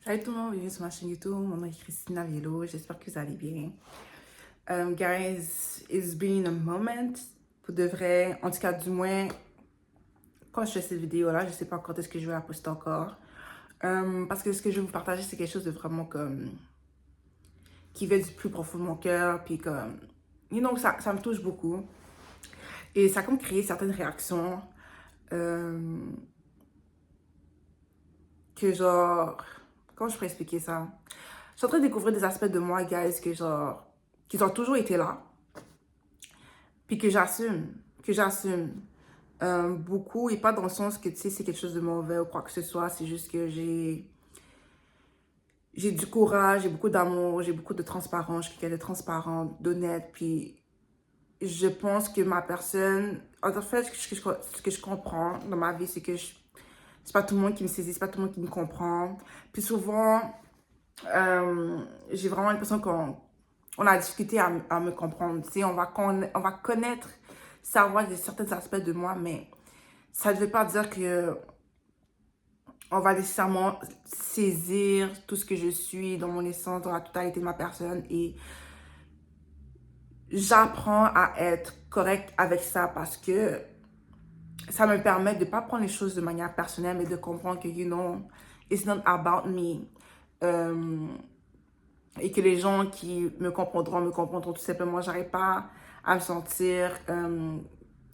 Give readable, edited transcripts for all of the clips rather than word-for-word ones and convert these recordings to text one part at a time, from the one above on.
Salut tout le monde, bienvenue sur ma chaîne YouTube. Mon nom est Christina Vielo. J'espère que vous allez bien. Guys, it's been a moment. Pour de vrai, en tout cas, du moins, quand je fais cette vidéo-là, je sais pas quand est-ce que je vais la poster encore. Parce que ce que je vais vous partager, c'est quelque chose de vraiment comme qui vient du plus profond de mon cœur. Puis comme, ça me touche beaucoup. Et ça a comme créé certaines réactions. euh, que genre, comment je pourrais expliquer ça? Je suis en train de découvrir des aspects de moi, guys, que genre, qui ont toujours été là. Puis que j'assume beaucoup et pas dans le sens que tu sais c'est quelque chose de mauvais ou quoi que ce soit, c'est juste que j'ai du courage, j'ai beaucoup d'amour, j'ai beaucoup de transparence, je suis quelqu'un de transparent, d'honnête, puis je pense que ma personne, en fait ce que je comprends dans ma vie c'est que c'est pas tout le monde qui me saisit, c'est pas tout le monde qui me comprend, puis souvent j'ai vraiment l'impression qu'on a discuté à me comprendre. Tu sais, on va connaître, savoir certains aspects de moi, mais ça ne veut pas dire que on va nécessairement saisir tout ce que je suis dans mon essence, dans la totalité de ma personne. Et j'apprends à être correcte avec ça parce que ça me permet de ne pas prendre les choses de manière personnelle, mais de comprendre que, it's not about me. Euh, et que les gens qui me comprendront tout simplement. J'arrive pas à me sentir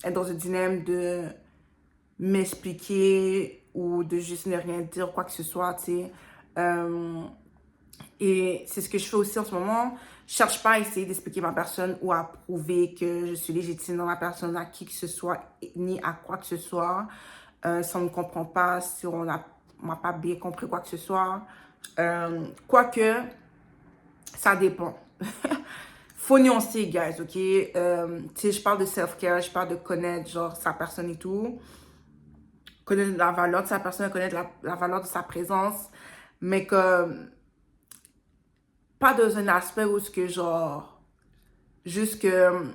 être dans un dilemme de m'expliquer ou de juste ne rien dire, quoi que ce soit, tu sais. Et c'est ce que je fais aussi en ce moment. Je cherche pas à essayer d'expliquer ma personne ou à prouver que je suis légitime dans ma personne à qui que ce soit, ni à quoi que ce soit. Si on ne comprend pas, si on m'a pas bien compris quoi que ce soit. Quoique, ça dépend. Faut nuancer, guys, ok? Tu sais, je parle de self-care, je parle de connaître, genre, sa personne et tout. Connaître la valeur de sa personne, connaître la valeur de sa présence. Mais comme, pas dans un aspect où ce que, genre, juste que,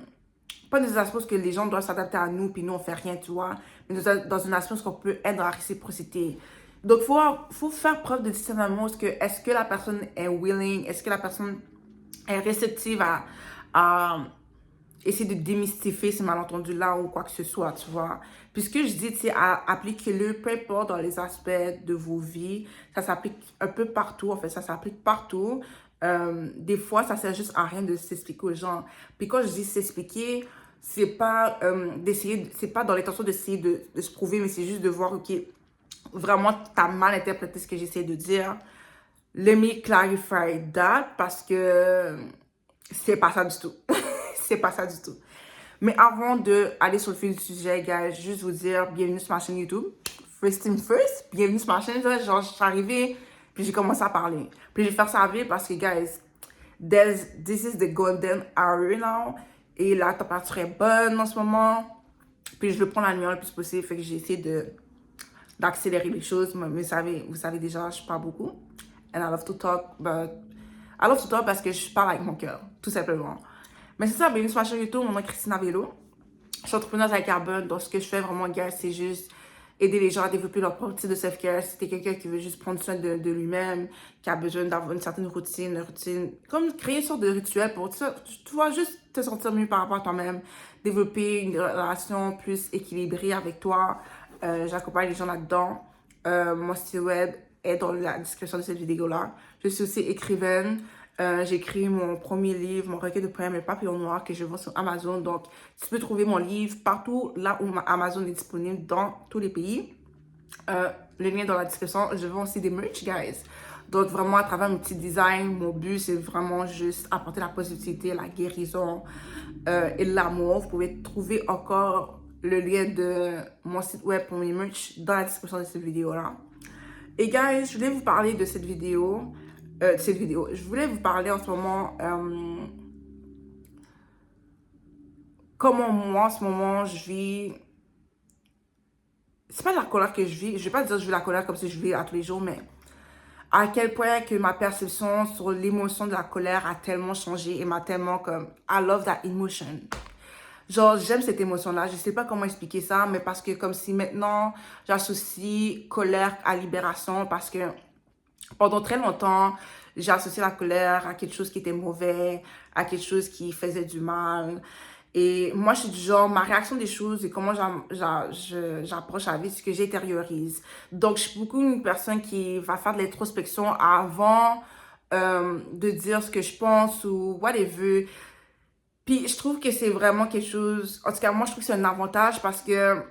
pas dans un aspect où ce que les gens doivent s'adapter à nous, puis nous, on fait rien, tu vois? Mais dans un aspect où ce qu'on peut être dans la réciprocité. Donc, faut faire preuve de discernement. Est-ce que la personne est willing? Est-ce que la personne est réceptive à essayer de démystifier ce malentendu-là ou quoi que ce soit, tu vois. Puis ce que je dis, c'est appliquez-le, peu importe dans les aspects de vos vies. Ça s'applique un peu partout, en fait, ça s'applique partout. Des fois, ça sert juste à rien de s'expliquer aux gens. Puis quand je dis s'expliquer, c'est pas dans l'intention d'essayer de se prouver, mais c'est juste de voir, ok, vraiment, t'as mal interprété ce que j'essaie de dire. Let me clarify that parce que c'est pas ça du tout. C'est pas ça du tout. Mais avant d'aller sur le fil du sujet, guys, juste vous dire bienvenue sur ma chaîne YouTube. First thing first, bienvenue sur ma chaîne. Genre, je suis arrivée, puis j'ai commencé à parler. Puis je vais faire ça vite parce que, guys, this is the golden hour now. Et la température est bonne en ce moment. Puis je veux prendre la lumière le plus possible. Fait que j'ai essayé d'accélérer les choses. Mais vous savez déjà, je parle beaucoup. And I love to talk, but I love to talk parce que je parle avec mon cœur, tout simplement. Mais c'est ça, bienvenue sur ma chaîne YouTube, mon nom est Christina Vielo. Je suis entrepreneuse avec carbone, donc ce que je fais vraiment, guys, c'est juste aider les gens à développer leur propre type de self-care. Si t'es quelqu'un qui veut juste prendre soin de lui-même, qui a besoin d'avoir une certaine routine, comme créer une sorte de rituel pour ça, tu vois, juste te sentir mieux par rapport à toi-même, développer une relation plus équilibrée avec toi. J'accompagne les gens là-dedans. Mon site web est dans la description de cette vidéo-là. Je suis aussi écrivaine. J'ai écrit mon premier livre, mon recueil de poèmes, Le Papillon Noir, que je vends sur Amazon. Donc, tu peux trouver mon livre partout là où Amazon est disponible dans tous les pays. Le lien est dans la description. Je vends aussi des merch, guys. Donc, vraiment, à travers mon petit design, mon but, c'est vraiment juste apporter la positivité, la guérison et l'amour. Vous pouvez trouver encore le lien de mon site web pour mes merch dans la description de cette vidéo-là. Et guys, je voulais vous parler de cette vidéo. Je voulais vous parler en ce moment comment moi en ce moment je vis. C'est pas de la colère que je vis. Je vais pas dire que je vis la colère comme si je vis à tous les jours, mais à quel point que ma perception sur l'émotion de la colère a tellement changé et m'a tellement comme I love that emotion. Genre, j'aime cette émotion-là. Je sais pas comment expliquer ça, mais parce que comme si maintenant j'associe colère à libération parce que Pendant très longtemps, j'ai associé la colère à quelque chose qui était mauvais, à quelque chose qui faisait du mal. Et moi, je suis du genre, ma réaction des choses et comment j'approche la vie, c'est que j'intériorise. Donc, je suis beaucoup une personne qui va faire de l'introspection avant de dire ce que je pense ou whatever. Puis, je trouve que c'est vraiment quelque chose, en tout cas, moi, je trouve que c'est un avantage parce que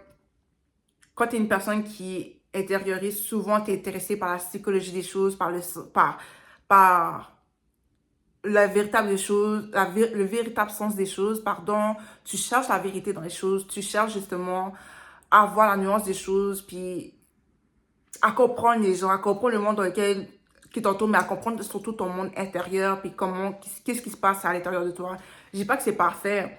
quand tu es une personne qui intériorise, souvent, tu es intéressé par la psychologie des choses, par la véritable des choses, le véritable sens des choses, pardon. Tu cherches la vérité dans les choses, tu cherches justement à voir la nuance des choses, puis à comprendre les gens, à comprendre le monde dans lequel qui t'entoure, mais à comprendre surtout ton monde intérieur, puis qu'est-ce qui se passe à l'intérieur de toi. Je dis pas que c'est parfait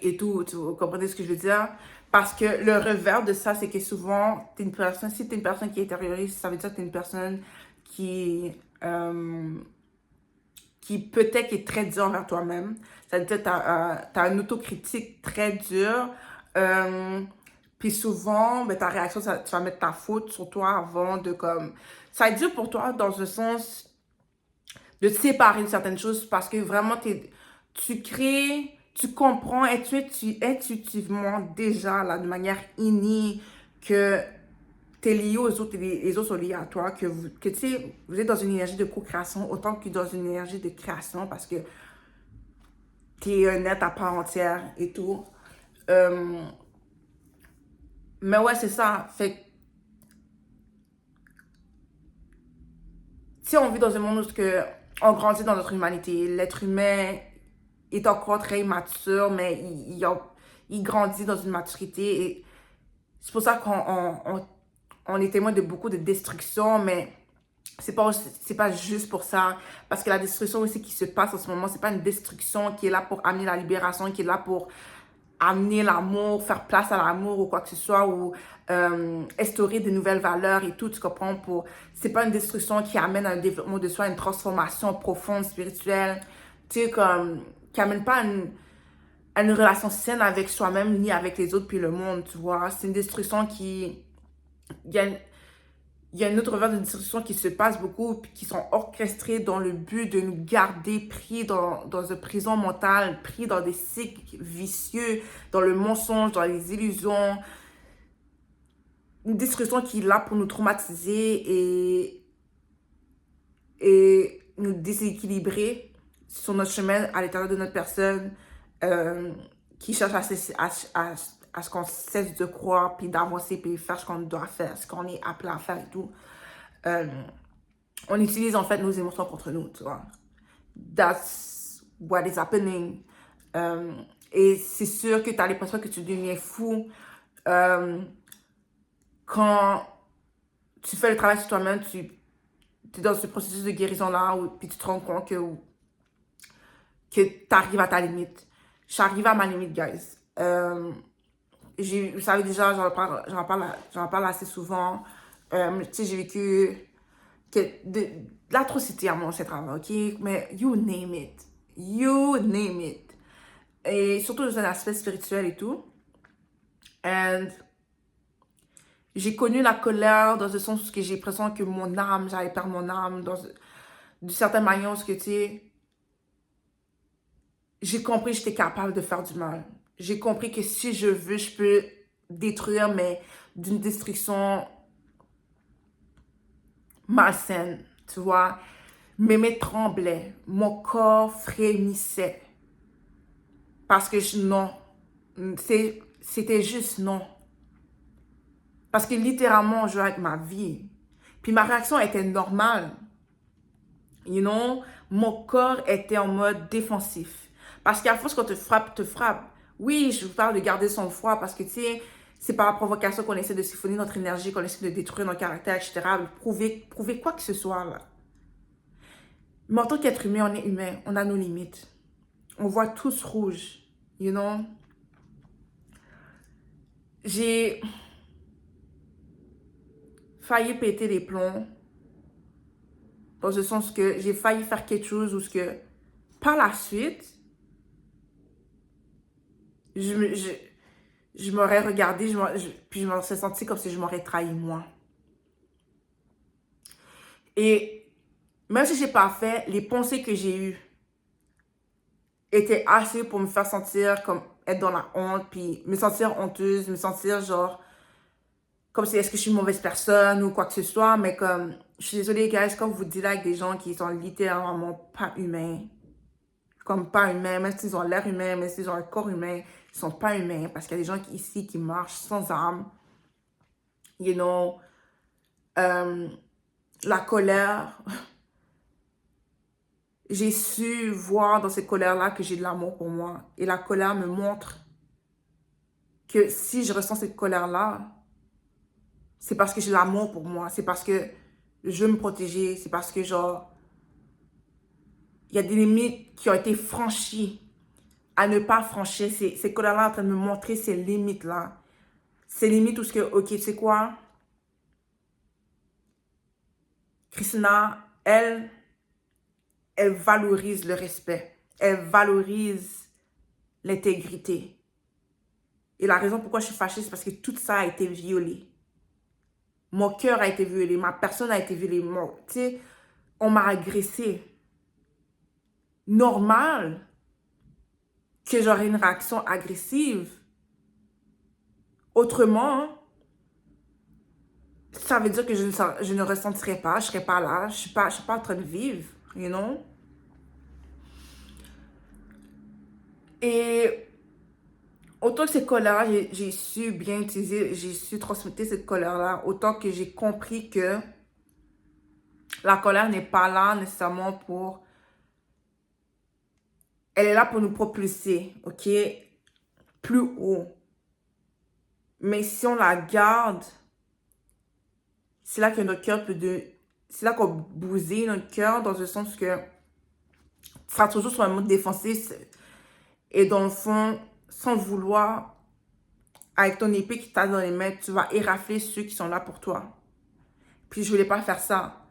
et tout, vous comprenez ce que je veux dire? Parce que le revers de ça, c'est que souvent, si t'es une personne qui intériorise, ça veut dire que t'es une personne qui, euh, qui peut-être est très dur envers toi-même. Ça veut dire que t'as une autocritique très dure. Euh, Puis souvent, ben, ta réaction, tu vas mettre ta faute sur toi avant de comme... Ça va être dur pour toi dans un sens de te séparer de certaines choses parce que vraiment, tu crées, tu comprends intuitivement déjà, là, de manière innée, que tu es lié aux autres et les autres sont liés à toi, que tu sais, vous êtes dans une énergie de co-création autant que dans une énergie de création parce que tu es un être à part entière et tout. Euh, mais ouais, c'est ça. Fait que si on vit dans un monde où on grandit dans notre humanité, l'être humain est encore très immature, mais il grandit dans une maturité. Et c'est pour ça on est témoin de beaucoup de destruction, mais c'est pas juste pour ça. Parce que la destruction aussi qui se passe en ce moment, c'est pas une destruction qui est là pour amener la libération, qui est là pour amener l'amour, faire place à l'amour ou quoi que ce soit, ou instaurer de nouvelles valeurs et tout, tu comprends? C'est pas une destruction qui amène à un développement de soi, une transformation profonde, spirituelle, tu sais, comme, qui amène pas à une relation saine avec soi-même, ni avec les autres, puis le monde, tu vois? C'est une destruction il y a, il y a une autre version de destruction qui se passe beaucoup, puis qui sont orchestrées dans le but de nous garder pris dans une prison mentale, pris dans des cycles vicieux, dans le mensonge, dans les illusions. Une destruction qui est là pour nous traumatiser et nous déséquilibrer sur notre chemin à l'intérieur de notre personne, euh, qui cherche à ce qu'on cesse de croire, puis d'avancer, puis faire ce qu'on doit faire, ce qu'on est appelé à faire et tout. Euh, on utilise en fait nos émotions contre nous, tu vois. That's what is happening. Euh, et c'est sûr que tu as l'impression que tu deviens fou euh, quand tu fais le travail sur toi-même, tu es dans ce processus de guérison-là, puis tu te rends compte que tu arrives à ta limite. J'arrive à ma limite, guys. Vous savez déjà, j'en parle assez souvent. Tu sais, j'ai vécu de l'atrocité à mon ancien travail, ok? Mais you name it. You name it. Et surtout dans un aspect spirituel et tout. And j'ai connu la colère dans le sens où j'ai l'impression que mon âme, j'allais perdre mon âme d'une certaine manière, parce que tu sais, j'ai compris que j'étais capable de faire du mal. J'ai compris que si je veux, je peux détruire, mais d'une destruction malsaine, tu vois. Mes mains tremblaient, mon corps frémissait. Parce que non, c'était juste non. Parce que littéralement, on jouait avec ma vie. Puis ma réaction était normale. You know, mon corps était en mode défensif. Parce qu'à force qu'on te frappe. Oui, je vous parle de garder son froid parce que, tu sais, c'est par la provocation qu'on essaie de siphonner notre énergie, qu'on essaie de détruire notre caractère, etc. Prouver quoi que ce soit, là. Mais en tant qu'être humain, on est humain. On a nos limites. On voit tous rouge. You know? J'ai failli péter les plombs. Dans le sens que j'ai failli faire quelque chose où ce que, par la suite, je m'aurais regardé, puis je me serais senti comme si je m'aurais trahi moi. Et même si j'ai pas fait, les pensées que j'ai eues étaient assez pour me faire sentir comme être dans la honte, puis me sentir honteuse, me sentir genre comme si est-ce que je suis une mauvaise personne ou quoi que ce soit, mais comme, je suis désolée, guys, quand vous dites avec des gens qui sont littéralement pas humains, comme pas humains, même s'ils ont l'air humains, même s'ils ont un corps humain, ils sont pas humains, parce qu'il y a des gens ici qui marchent sans âme, you know, la colère, j'ai su voir dans cette colère-là que j'ai de l'amour pour moi, et la colère me montre que si je ressens cette colère-là, c'est parce que j'ai l'amour pour moi, c'est parce que je veux me protéger, c'est parce que genre, il y a des limites qui ont été franchies à ne pas franchir. Ces colères-là en train de me montrer ces limites-là. Ces limites où ce que, ok, tu sais quoi? Christina, elle valorise le respect. Elle valorise l'intégrité. Et la raison pourquoi je suis fâchée, c'est parce que tout ça a été violé. Mon cœur a été violé, ma personne a été violée. Tu sais, on m'a agressé. Normal que j'aurais une réaction agressive. Autrement, ça veut dire que je ne ressentirais pas, je serais pas là, je suis pas en train de vivre, you know? Et autant que cette colère-là, j'ai su bien utiliser, j'ai su transmettre cette colère-là, autant que j'ai compris que la colère n'est pas là nécessairement pour... Elle est là pour nous propulser, ok? Plus haut. Mais si on la garde, c'est là que notre cœur peut de... C'est là qu'on bousille notre cœur dans le sens que tu seras toujours sur un mode défensif et dans le fond, sans le vouloir, avec ton épée qui t'a dans les mains, tu vas érafler ceux qui sont là pour toi. Puis je voulais pas faire ça.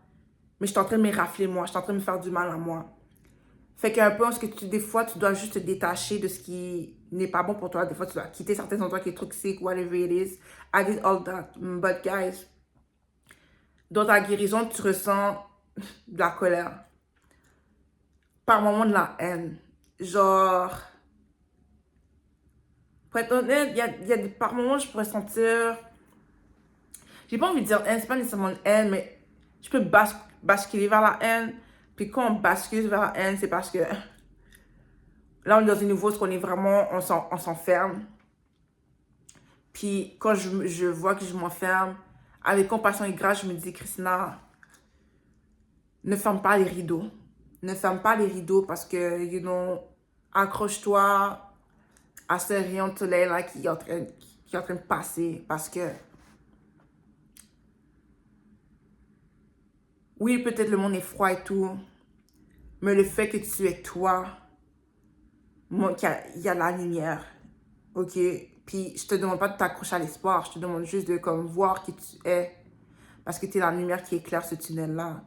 Mais je suis en train de m'érafler moi, je suis en train de me faire du mal à moi. Fait qu'un peu, parce que des fois, tu dois juste te détacher de ce qui n'est pas bon pour toi. Des fois, tu dois quitter certains endroits qui sont toxiques, whatever it is. I did all that. But guys, dans ta guérison, tu ressens de la colère. Par moments, de la haine. Genre, pour être honnête, par moments, je pourrais sentir... J'ai pas envie de dire haine, c'est pas nécessairement une haine, mais je peux basculer vers la haine. Puis quand on bascule vers la haine, c'est parce que là, on est dans une niveau où on est vraiment, on s'enferme. Puis quand je vois que je m'enferme, avec compassion et grâce, je me dis, Christina, ne ferme pas les rideaux. Ne ferme pas les rideaux parce que, you know, accroche-toi à ce rayon de soleil-là qui est en train de passer. Parce que, oui, peut-être le monde est froid et tout, mais le fait que tu es toi, il y a la lumière, ok? Puis je te demande pas de t'accrocher à l'espoir, je te demande juste de comme voir qui tu es, parce que tu es la lumière qui éclaire ce tunnel-là.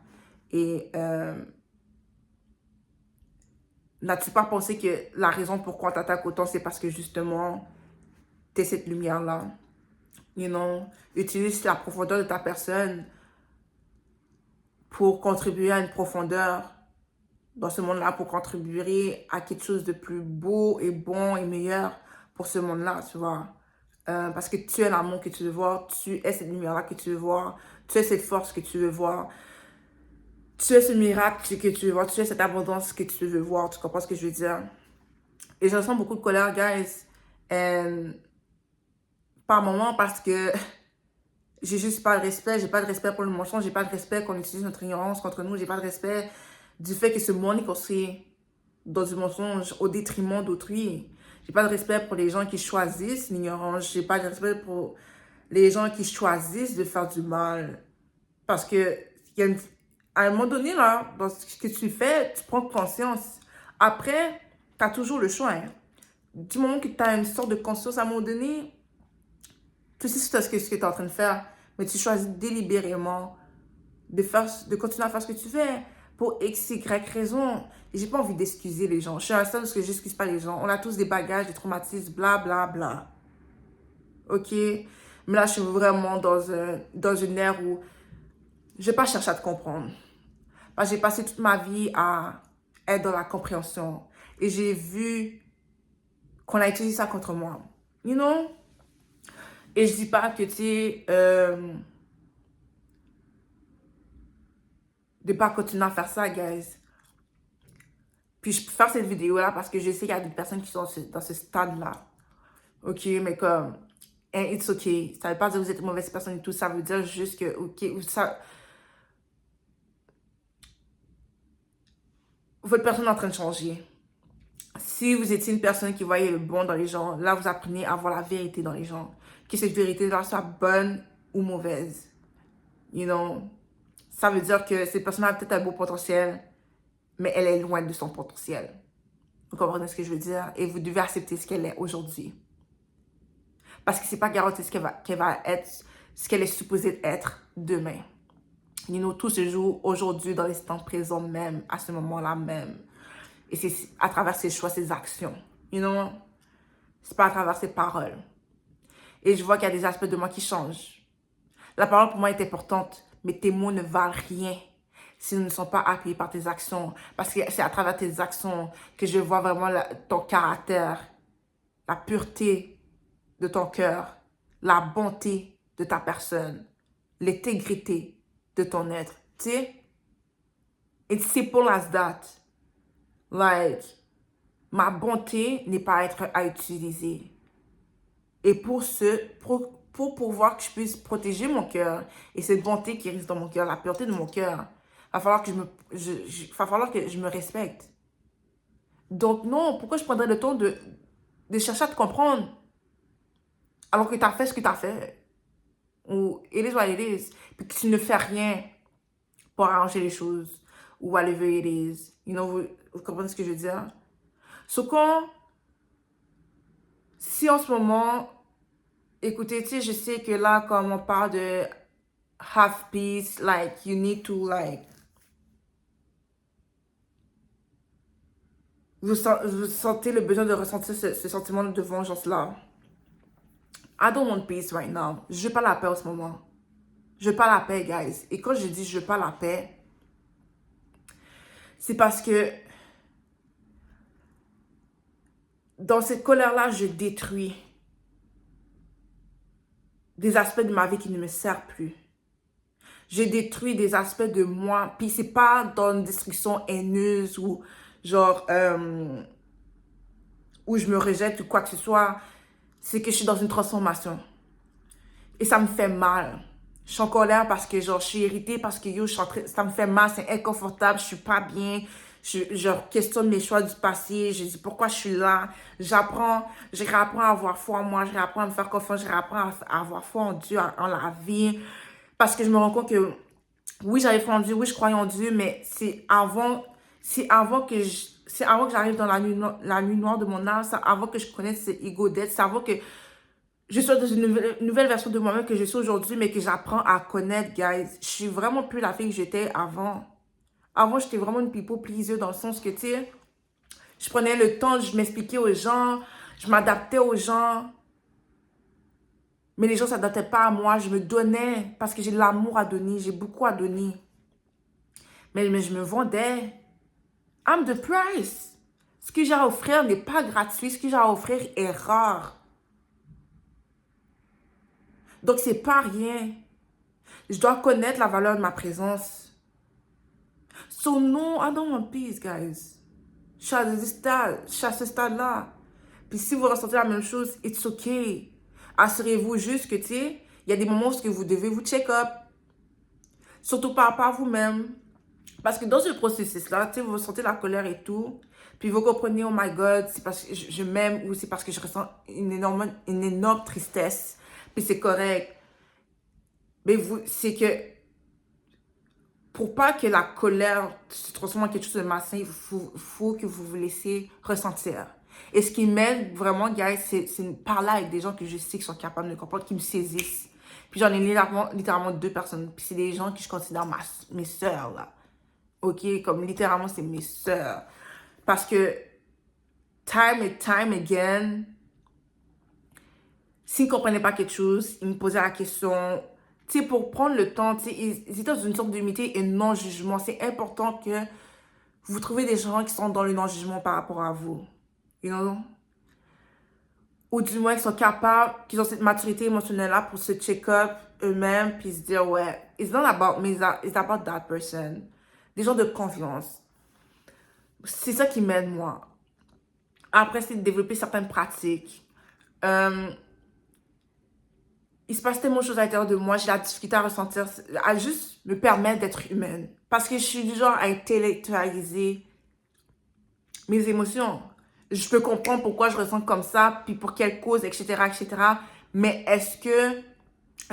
Et n'as-tu pas pensé que la raison pourquoi on t'attaque autant, c'est parce que justement, tu es cette lumière-là? You know? Utilise la profondeur de ta personne pour contribuer à une profondeur dans ce monde-là, pour contribuer à quelque chose de plus beau et bon et meilleur pour ce monde-là, tu vois. Parce que tu es l'amour que tu veux voir, tu es cette lumière-là que tu veux voir, tu es cette force que tu veux voir, tu es ce miracle que tu veux voir, tu es cette abondance que tu veux voir, tu comprends ce que je veux dire? Et je ressens beaucoup de colère, guys, par moment parce que j'ai juste pas de respect, j'ai pas de respect pour le mensonge, j'ai pas de respect qu'on utilise notre ignorance contre nous, j'ai pas de respect du fait que ce monde est construit dans du mensonge au détriment d'autrui. J'ai pas de respect pour les gens qui choisissent l'ignorance, j'ai pas de respect pour les gens qui choisissent de faire du mal. Parce que à un moment donné, là, dans ce que tu fais, tu prends conscience. Après, tu as toujours le choix. Hein. Du moment que tu as une sorte de conscience à un moment donné, tu sais ce que tu es en train de faire, mais tu choisis délibérément de continuer à faire ce que tu fais pour X, Y raison. Et j'ai pas envie d'excuser les gens. Je suis à un stade où je n'excuse pas les gens. On a tous des bagages, des traumatismes, bla, bla, bla. Ok? Mais là, je suis vraiment dans une ère où je vais pas chercher à te comprendre. Parce que j'ai passé toute ma vie à être dans la compréhension. Et j'ai vu qu'on a utilisé ça contre moi. You know? Et je dis pas que, tu sais, de pas continuer à faire ça, guys. Puis je peux faire cette vidéo-là parce que je sais qu'il y a des personnes qui sont dans ce stade-là. Ok, mais comme, and it's okay. Ça veut pas dire que vous êtes une mauvaise personne et tout. Ça veut dire juste que, ok, ça, votre personne est en train de changer. Si vous étiez une personne qui voyait le bon dans les gens, là, vous apprenez à voir la vérité dans les gens. Que cette vérité-là soit bonne ou mauvaise. You know? Ça veut dire que cette personne a peut-être un beau potentiel, mais elle est loin de son potentiel. Vous comprenez ce que je veux dire? Et vous devez accepter ce qu'elle est aujourd'hui. Parce que c'est pas garanti ce qu'elle va être, ce qu'elle est supposée être demain. You know, tout se joue aujourd'hui dans l'instant présent même, à ce moment-là même. Et c'est à travers ses choix, ses actions. You know? C'est pas à travers ses paroles. Et je vois qu'il y a des aspects de moi qui changent. La parole pour moi est importante, mais tes mots ne valent rien s'ils ne sont pas appuyés par tes actions. Parce que c'est à travers tes actions que je vois vraiment ton caractère, la pureté de ton cœur, la bonté de ta personne, l'intégrité de ton être. Tu sais? It's simple as that. Like, ma bonté n'est pas à utiliser. Et pour pouvoir que je puisse protéger mon cœur et cette bonté qui reste dans mon cœur, la pureté de mon cœur, va falloir que va falloir que je me respecte. Donc non, pourquoi je prendrais le temps de chercher à te comprendre alors que tu as fait ce que tu as fait? Ou it is what it is. Puis que tu ne fais rien pour arranger les choses. Ou whatever it is. You know, vous comprenez ce que je veux dire? Si en ce moment, écoutez, tu sais, je sais que là, comme on parle de have peace, like, you need to, like, vous sentez le besoin de ressentir ce sentiment de vengeance-là. I don't want peace right now. Je veux pas la paix en ce moment. Je veux pas la paix, guys. Et quand je dis je veux pas la paix, c'est parce que dans cette colère-là, je détruis des aspects de ma vie qui ne me servent plus. Je détruis des aspects de moi. Puis c'est pas dans une destruction haineuse ou genre où je me rejette ou quoi que ce soit. C'est que je suis dans une transformation. Et ça me fait mal. Je suis en colère parce que genre je suis irritée, parce que yo, ça me fait mal, c'est inconfortable, je suis pas bien. Je questionne mes choix du passé, je dis pourquoi je suis là. Je réapprends à avoir foi en moi, je réapprends à me faire confiance, je réapprends à avoir foi en Dieu, en la vie. Parce que je me rends compte que oui, j'avais foi en Dieu, oui, je croyais en Dieu, mais c'est avant que j'arrive dans la nuit noire de mon âme, c'est avant que je connaisse ce ego death, c'est avant que je suis dans une nouvelle version de moi-même que je suis aujourd'hui, mais que j'apprends à connaître, guys. Je suis vraiment plus la fille que j'étais avant. Avant, j'étais vraiment une people pleaser dans le sens que, tu sais, je prenais le temps, je m'expliquais aux gens, je m'adaptais aux gens. Mais les gens ne s'adaptaient pas à moi, je me donnais parce que j'ai de l'amour à donner, j'ai beaucoup à donner. Mais je me vendais. I'm the price. Ce que j'ai à offrir n'est pas gratuit, ce que j'ai à offrir est rare. Donc, c'est pas rien. Je dois connaître la valeur de ma présence. So, no, I don't want peace, guys. Je suis à ce stade-là. Puis si vous ressentez la même chose, it's okay. Assurez-vous juste que, tu sais, il y a des moments où vous devez vous check-up. Surtout par rapport à vous-même. Parce que dans ce processus-là, tu sais, vous ressentez la colère et tout. Puis vous comprenez, oh my God, c'est parce que je m'aime ou c'est parce que je ressens une énorme tristesse. Puis c'est correct. Mais c'est que pour pas que la colère se transforme en quelque chose de malsain, il faut que vous vous laissiez ressentir. Et ce qui m'aide vraiment, guys, c'est parler avec des gens que je sais qui sont capables de me comprendre, qui me saisissent. Puis j'en ai littéralement 2 personnes. Puis c'est des gens que je considère mes sœurs, là. Ok? Comme littéralement, c'est mes sœurs. Parce que, time and time again, s'ils ne comprenaient pas quelque chose, ils me posaient la question, Tu sais, pour prendre le temps, tu sais, ils étaient dans une sorte d'humilité et non-jugement. C'est important que vous trouvez des gens qui sont dans le non-jugement par rapport à vous. You know? Ou du moins, qui sont capables, qui ont cette maturité émotionnelle-là pour se check-up eux-mêmes, puis se dire, ouais, it's not about me, it's about that person. Des gens de confiance. C'est ça qui m'aide, moi. Après, c'est de développer certaines pratiques. Il se passe tellement de choses à l'intérieur de moi, j'ai la difficulté à ressentir, à juste me permettre d'être humaine. Parce que je suis du genre à intellectualiser mes émotions. Je peux comprendre pourquoi je ressens comme ça, puis pour quelle cause, etc., etc. Mais est-ce que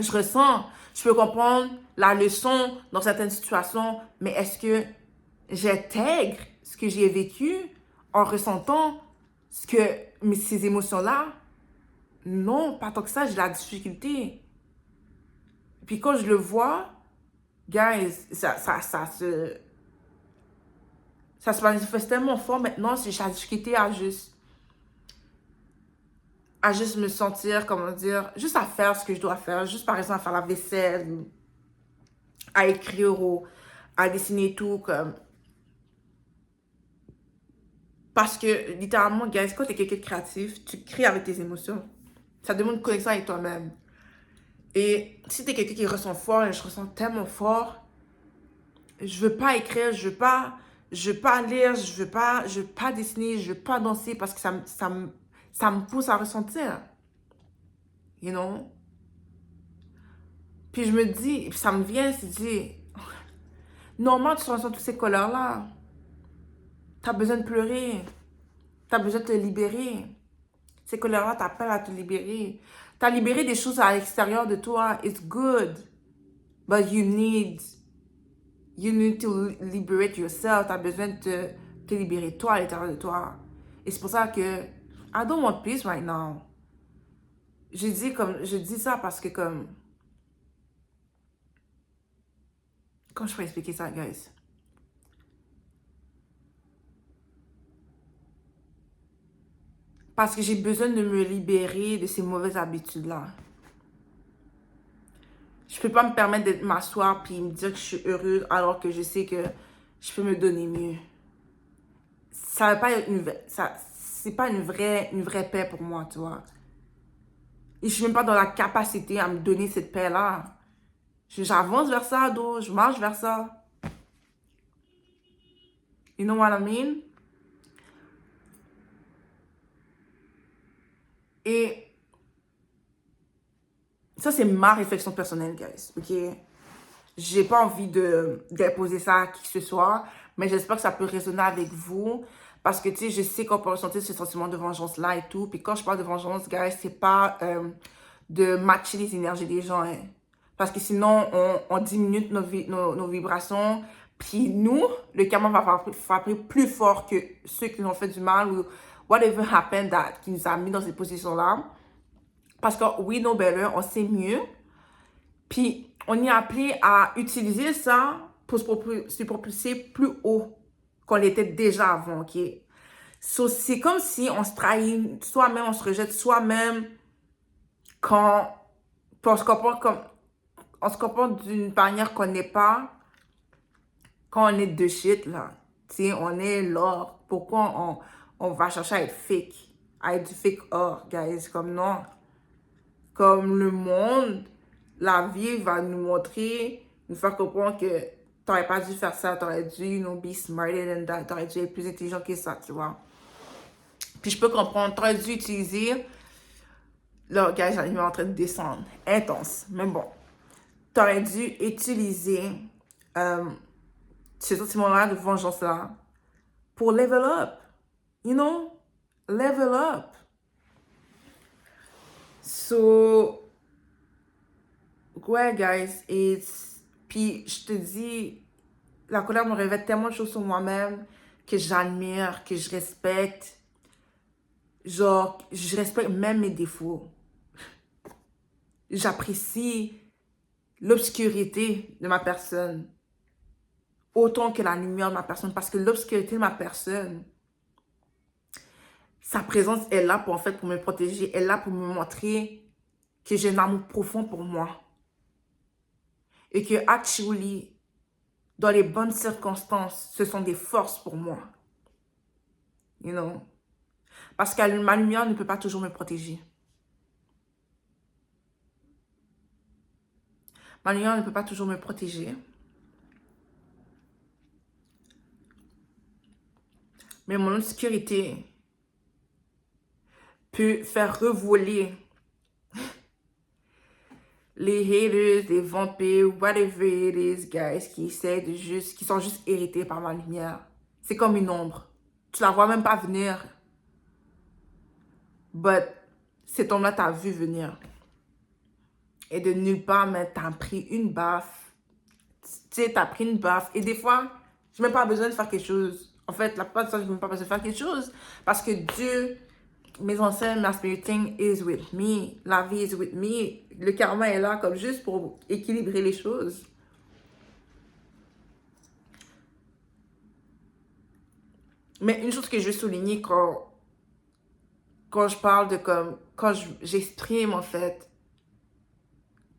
je ressens? Je peux comprendre la leçon dans certaines situations, mais est-ce que j'intègre ce que j'ai vécu en ressentant ces émotions-là? Non, pas tant que ça, j'ai la difficulté. Puis quand je le vois, guys, ça se manifeste tellement fort maintenant, j'ai la difficulté à juste me sentir, comment dire, juste à faire ce que je dois faire, juste par exemple à faire la vaisselle, à écrire ou à dessiner et tout, comme. Parce que, littéralement, guys, quand t'es quelqu'un de créatif, tu crées avec tes émotions. Ça demande une connexion avec toi-même. Et si t'es quelqu'un qui ressent fort, et je ressens tellement fort, je veux pas écrire, je veux pas lire, je veux pas dessiner, je veux pas danser parce que ça me pousse à ressentir. You know? Puis je me dis, puis ça me vient, c'est dit, normal, tu ressens toutes ces colères-là. T'as besoin de pleurer. T'as besoin de te libérer. Ces colères-là t'appellent à te libérer. T'as libéré des choses à l'extérieur de toi. It's good. But you need to liberate yourself. T'as besoin de te libérer toi à l'intérieur de toi. Et c'est pour ça que I don't want peace right now. Je dis ça parce que comme, comment je peux expliquer ça, guys? Parce que j'ai besoin de me libérer de ces mauvaises habitudes-là. Je peux pas me permettre de m'asseoir puis me dire que je suis heureuse alors que je sais que je peux me donner mieux. Ça va pas être c'est pas une vraie paix pour moi, tu vois. Et je suis même pas dans la capacité à me donner cette paix-là. J'avance vers ça, je marche vers ça. You know what I mean? Et ça, c'est ma réflexion personnelle, guys, ok? J'ai pas envie d'imposer ça à qui que ce soit, mais j'espère que ça peut résonner avec vous. Parce que, tu sais, je sais qu'on peut ressentir ce sentiment de vengeance-là et tout. Puis quand je parle de vengeance, guys, c'est pas de matcher les énergies des gens, hein. Parce que sinon, on diminue nos vibrations. Puis nous, le karma va frapper plus fort que ceux qui nous ont fait du mal ou whatever happened qui nous a mis dans cette position-là. Parce que we know better, on sait mieux. Puis on est appelé à utiliser ça pour se propulser plus haut qu'on l'était déjà avant, ok? So, c'est comme si on se trahit soi-même, on se rejette soi-même quand on se comporte d'une manière qu'on n'est pas quand on est de shit, là. Tu sais, on est l'or. Pourquoi on va chercher à être du fake or, guys? Comme non. Comme le monde, la vie va nous montrer, nous faire comprendre que t'aurais pas dû faire ça, t'aurais dû, be smarter than that, t'aurais dû être plus intelligent que ça, tu vois. Puis je peux comprendre, t'aurais dû utiliser, là, gars, j'arrive en train de descendre, intense, mais bon. T'aurais dû utiliser ce sentiment-là de vengeance-là pour level up, you know, level up. So, ouais, guys, puis je te dis, la colère me révèle tellement de choses sur moi-même que j'admire, que je respecte. Genre, je respecte même mes défauts. J'apprécie l'obscurité de ma personne autant que la lumière de ma personne. Parce que l'obscurité de ma personne, sa présence est là pour, en fait, pour me protéger. Elle est là pour me montrer que j'ai un amour profond pour moi. et que actually, dans les bonnes circonstances, ce sont des forces pour moi. You know? Parce que ma lumière ne peut pas toujours me protéger. Ma lumière ne peut pas toujours me protéger. Mais mon obscurité peut faire revoler les haters, les vampires, whatever it is, guys, qui sont juste irrités par ma lumière. C'est comme une ombre. Tu la vois même pas venir. But cet homme-là t'a vu venir. Et de nulle part, mais t'as pris une baffe. Tu sais, t'as pris une baffe. Et des fois, je n'ai même pas besoin de faire quelque chose. En fait, la plupart du temps, je n'ai même pas besoin de faire quelque chose. Parce que Dieu, mes ancêtres, ma spiriting is with me. La vie is with me. Le karma est là comme juste pour équilibrer les choses. Mais une chose que je veux souligner quand je parle de comme, quand j'exprime en fait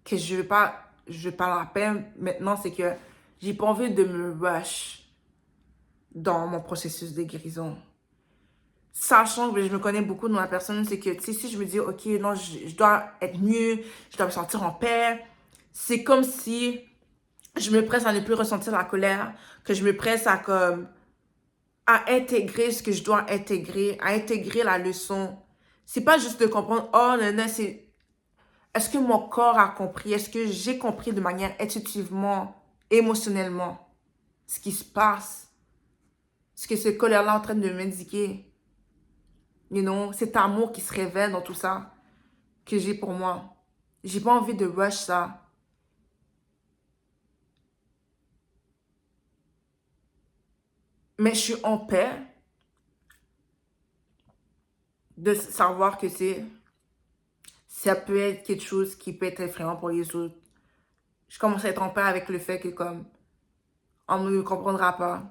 que je veux pas la peine maintenant, c'est que j'ai pas envie de me rush dans mon processus de guérison. Sachant que je me connais beaucoup dans la personne, c'est que, tu sais, si je me dis, ok, non, je dois être mieux, je dois me sentir en paix, c'est comme si je me presse à ne plus ressentir la colère, que je me presse à comme, à intégrer ce que je dois intégrer, à intégrer la leçon. C'est pas juste de comprendre, oh, non, non, c'est, est-ce que mon corps a compris? Est-ce que j'ai compris de manière intuitivement, émotionnellement, ce qui se passe? Ce que cette colère-là est en train de m'indiquer? You know, cet amour qui se révèle dans tout ça que j'ai pour moi. J'ai pas envie de rush ça. Mais je suis en paix de savoir que ça peut être quelque chose qui peut être effrayant pour les autres. Je commence à être en paix avec le fait que comme on ne me comprendra pas,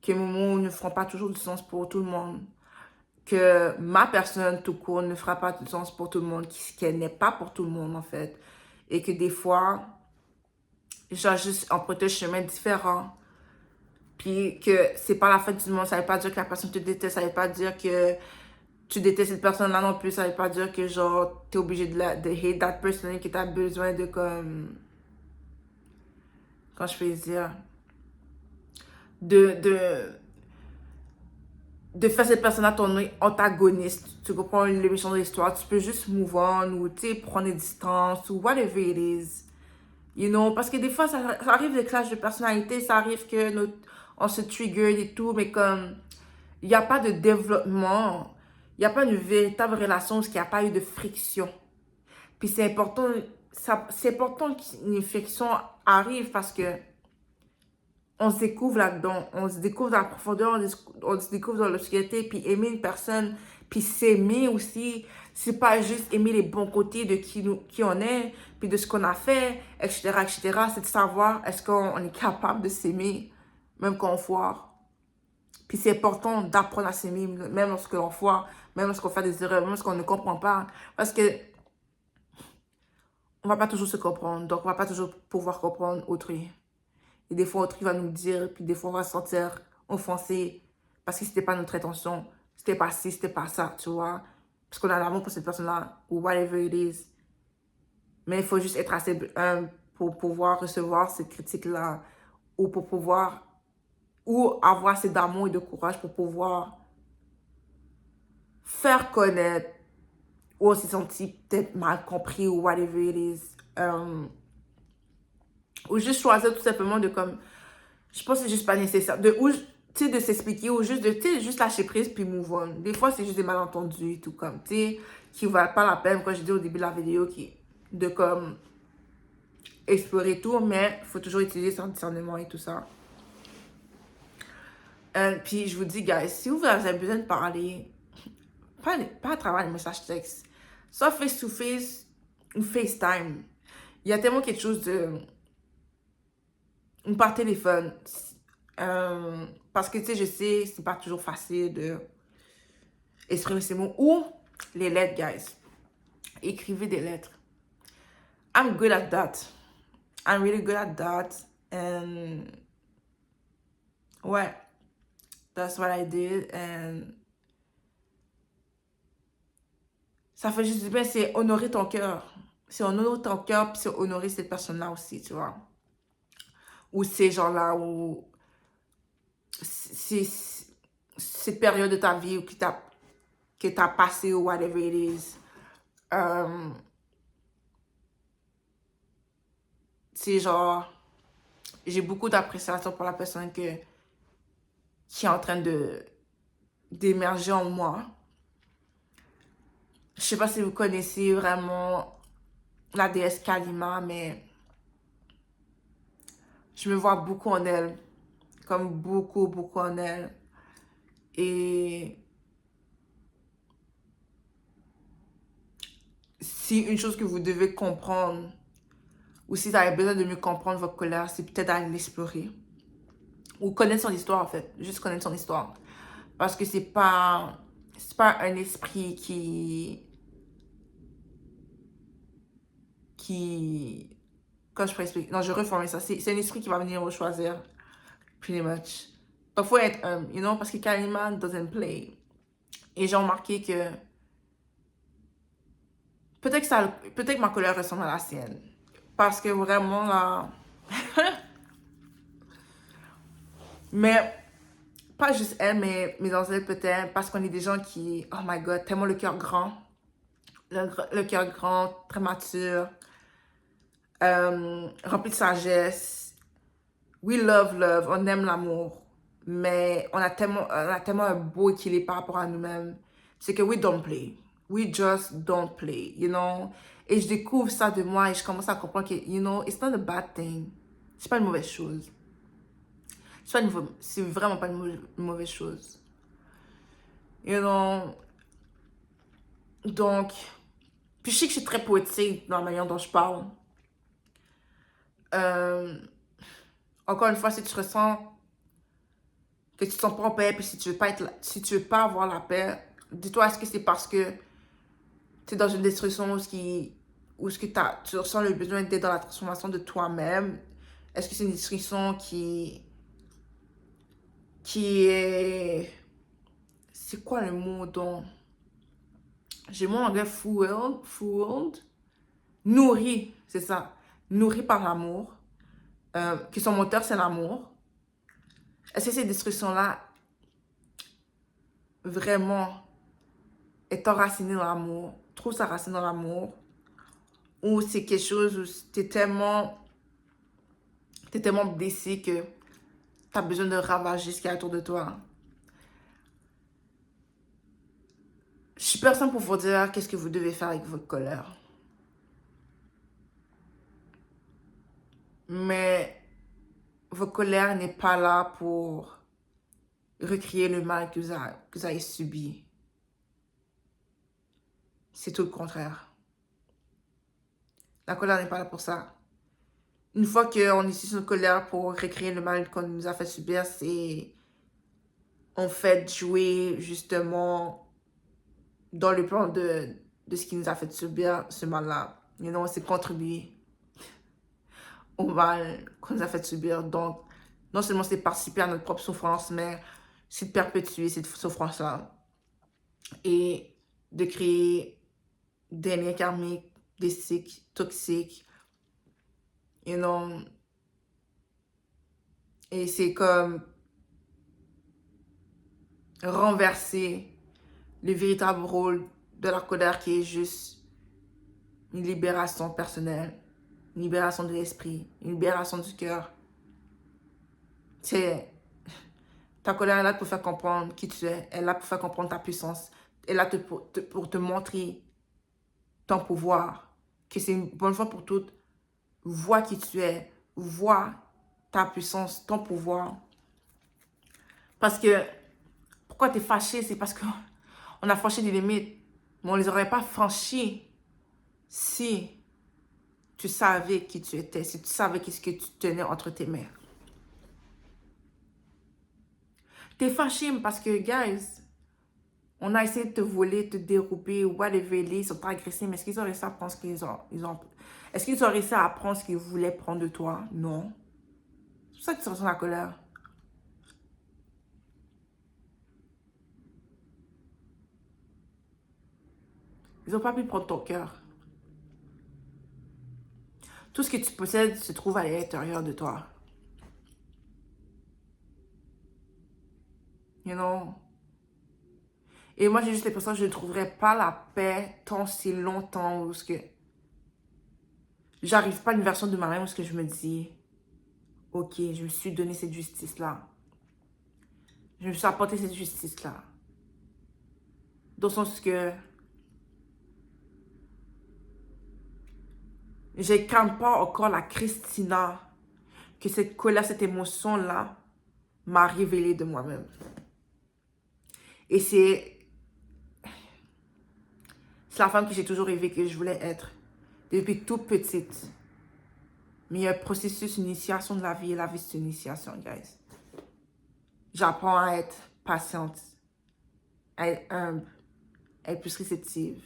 que mes mots ne feront pas toujours du sens pour tout le monde, que ma personne tout court ne fera pas du sens pour tout le monde, qu'elle n'est pas pour tout le monde en fait, et que des fois, j'ai juste emprunté un chemin différent. Puis que c'est pas la fin du monde, ça veut pas dire que la personne te déteste, ça veut pas dire que tu détestes cette personne-là non plus, ça veut pas dire que genre t'es obligé de hate that person, que t'as besoin de comme, quand je peux dire, de, de, de faire cette personne-là ton antagoniste. Tu comprends les méchants de l'histoire, tu peux juste move on ou tu sais, prendre des distances ou whatever it is. You know, parce que des fois, ça arrive des clashs de personnalité, ça arrive que on se trigger et tout, mais comme, il n'y a pas de développement, il n'y a pas une véritable relation parce qu'il n'y a pas eu de friction. Puis c'est important, c'est important qu'une friction arrive parce que on se découvre là-dedans, on se découvre dans la profondeur, on se découvre dans l'obscurité, puis aimer une personne, puis s'aimer aussi, c'est pas juste aimer les bons côtés de qui on est, puis de ce qu'on a fait, etc., etc. C'est de savoir est-ce qu'on est capable de s'aimer, même quand on foire. Puis c'est important d'apprendre à s'aimer, même lorsqu'on foire, même lorsqu'on fait des erreurs, même lorsqu'on ne comprend pas. Parce que on va pas toujours se comprendre, donc on va pas toujours pouvoir comprendre autrui. Et des fois, autrui va nous dire, puis des fois, on va se sentir offensé parce que c'était pas notre intention. C'était pas ci, c'était pas ça, tu vois. Parce qu'on a l'amour pour cette personne-là, ou whatever it is. Mais il faut juste être assez humble pour pouvoir recevoir cette critique-là, ou pour pouvoir, ou avoir assez d'amour et de courage pour pouvoir faire connaître, ou on s'est senti peut-être mal compris, ou whatever it is. Ou juste choisir tout simplement de comme, je pense que c'est juste pas nécessaire. Tu sais, de s'expliquer ou juste tu sais, juste lâcher prise puis move on. Des fois, c'est juste des malentendus et tout comme, tu sais, qui valent pas la peine, comme j'ai dit au début de la vidéo, de comme, explorer tout, mais il faut toujours utiliser son discernement et tout ça. Puis je vous dis, guys, si vous avez besoin de parler, pas à travers les messages textes, soit face-to-face ou FaceTime, il y a tellement quelque chose de... par téléphone. Parce que, tu sais, je sais, c'est pas toujours facile de exprimer ces mots. Ou les lettres, guys. Écrivez des lettres. I'm good at that. I'm really good at that. And ouais, that's what I did. And ça fait juste du bien, c'est honorer ton cœur. C'est honorer ton cœur, puis c'est honorer cette personne-là aussi, tu vois. Ou ces gens-là, ou cette période de ta vie que t'as passé ou whatever it is. C'est genre, j'ai beaucoup d'appréciation pour la personne qui est en train d'émerger en moi. Je sais pas si vous connaissez vraiment la déesse Kalima, mais je me vois beaucoup en elle. Comme beaucoup, beaucoup en elle. Et si une chose que vous devez comprendre, ou si vous avez besoin de mieux comprendre votre colère, c'est peut-être d'aller l'explorer. Ou connaître son histoire, en fait. Juste connaître son histoire. Parce que c'est pas un esprit quand je peux expliquer. Non, je vais reformer ça. C'est un esprit qui va venir vous choisir. Pretty much. Donc, faut être you know, parce que Kalima doesn't play. Et j'ai remarqué que peut-être que ma colère ressemble à la sienne. Parce que vraiment, là... mais, pas juste elle, mais mes ancêtres peut-être, parce qu'on est des gens qui, oh my God, tellement le cœur grand. Le cœur grand, très mature, rempli de sagesse. We love love, on aime l'amour. Mais on a tellement un beau équilibre par rapport à nous-mêmes. C'est que we don't play. We just don't play, you know. Et je découvre ça de moi et je commence à comprendre que, you know, it's not a bad thing. C'est pas une mauvaise chose. C'est vraiment pas une mauvaise chose. You know. Donc, puis je sais que je suis très poétique dans la manière dont je parle. Encore une fois, si tu ressens que tu te sens pas en paix, puis si tu veux pas avoir la paix, dis-toi, est-ce que c'est parce que tu es dans une destruction où tu ressens le besoin d'être dans la transformation de toi-même? Est-ce que c'est une destruction qui est... C'est quoi le mot dont... J'ai mon anglais fueled. Nourri, c'est ça. Nourri par l'amour. Que son moteur, c'est l'amour. Est-ce que cette destruction-là, vraiment, est enracinée dans l'amour? Trouve sa racine dans l'amour? Ou c'est quelque chose où t'es tellement blessé que t'as besoin de ravager ce qu'il y a autour de toi? Je suis personne pour vous dire qu'est-ce que vous devez faire avec votre colère. Mais votre colère n'est pas là pour recréer le mal que vous avez subi. C'est tout le contraire. La colère n'est pas là pour ça. Une fois qu'on utilise notre colère pour recréer le mal qu'on nous a fait subir, c'est en fait jouer justement dans le plan de ce qui nous a fait subir ce mal-là. You know, c'est contribuer au mal qu'on nous a fait subir. Donc, non seulement c'est participer à notre propre souffrance, mais c'est de perpétuer cette souffrance-là. Et de créer des liens karmiques, des cycles toxiques. You know. Et c'est comme renverser le véritable rôle de la colère qui est juste une libération personnelle, une libération de l'esprit, une libération du cœur. C'est ta colère est là pour faire comprendre qui tu es, elle est là pour faire comprendre ta puissance, elle est là pour te montrer ton pouvoir, que c'est une bonne fois pour toutes. Vois qui tu es, vois ta puissance, ton pouvoir. Parce que, pourquoi tu es fâché? C'est parce qu'on a franchi des limites, mais on ne les aurait pas franchies si tu savais qui tu étais, si tu savais qu'est-ce que tu tenais entre tes mains. T'es fâché parce que, guys, on a essayé de te voler, de te dérouper, whatever, ils sont agressés, mais est-ce qu'ils ont réussi à prendre ce qu'ils ont? Est-ce qu'ils ont réussi à apprendre ce qu'ils voulaient prendre de toi? Non. C'est pour ça que tu ressens la colère. Ils n'ont pas pu prendre ton cœur. Tout ce que tu possèdes se trouve à l'intérieur de toi. You know? Et moi, j'ai juste l'impression que je ne trouverai pas la paix tant si longtemps où ce que j'arrive pas à une version de moi-même où ce que je me dis, ok, je me suis donné cette justice-là. Je me suis apporté cette justice-là. Dans le sens que j'incarne pas encore la Christina que cette colère, cette émotion-là m'a révélée de moi-même. Et c'est la femme que j'ai toujours rêvé que je voulais être. Depuis toute petite. Mais il y a un processus, une initiation de la vie. Et la vie, c'est une initiation, guys. J'apprends à être patiente. À être humble. À être plus réceptive.